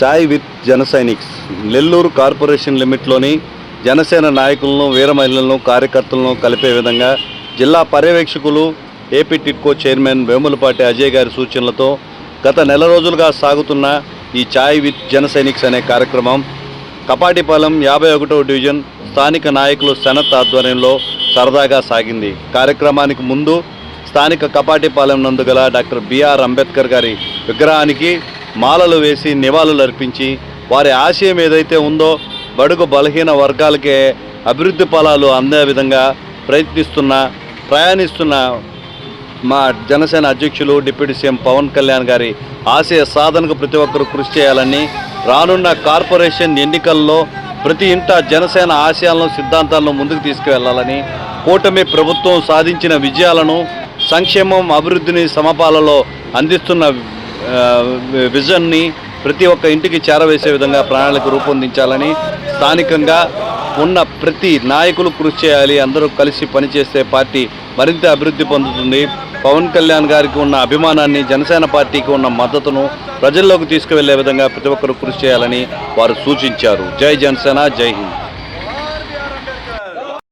చాయ్ with జన sciences Nellore corporation లిమిట్లోని Janasena నాయకులను వీర మహిళలను కార్యకర్తలను కలిపే విధంగా జిల్లా పర్యవేక్షకులు ఏపీ టిడ్కో చైర్మన్ వేములపాటి అజయ్ గారి సూచనలతో గత నెల రోజులుగా సాగుతున్న ఈ చాయ్ విత్ జన సైనిక్స్ అనే కార్యక్రమం కపాటిపాలెం 51వ డివిజన్ స్థానిక నాయకులు సనత్ ఆధ్వర్యంలో సరదాగా సాగింది. కార్యక్రమానికి ముందు స్థానిక కపాటిపాలెం నందు గల డాక్టర్ బిఆర్ అంబేద్కర్ గారి విగ్రహానికి మాలలు వేసి నివాళులు అర్పించి వారి ఆశయం ఏదైతే ఉందో బడుగు బలహీన వర్గాలకే అభివృద్ధి ఫలాలు అందే విధంగా ప్రయాణిస్తున్న మా జనసేన అధ్యక్షులు డిప్యూటీ సీఎం పవన్ కళ్యాణ్ గారి ఆశయ సాధనకు ప్రతి ఒక్కరూ కృషి చేయాలని, రానున్న కార్పొరేషన్ ఎన్నికల్లో ప్రతి ఇంట జనసేన ఆశయాలను సిద్ధాంతాలను ముందుకు తీసుకువెళ్లాలని, కూటమి ప్రభుత్వం సాధించిన విజయాలను సంక్షేమం అభివృద్ధిని సమపాలలో అందిస్తున్న విజన్ని ప్రతి ఒక్క ఇంటికి చేరవేసే విధంగా ప్రణాళిక రూపొందించాలని, స్థానికంగా ఉన్న ప్రతి నాయకులు కృషి చేయాలి. అందరూ కలిసి పనిచేస్తే పార్టీ మరింత అభివృద్ధి పొందుతుంది. పవన్ కళ్యాణ్ గారికి ఉన్న అభిమానాన్ని, జనసేన పార్టీకి ఉన్న మద్దతును ప్రజల్లోకి తీసుకువెళ్లే విధంగా ప్రతి ఒక్కరూ కృషి చేయాలని వారు సూచించారు. జై జనసేన, జై హింద్.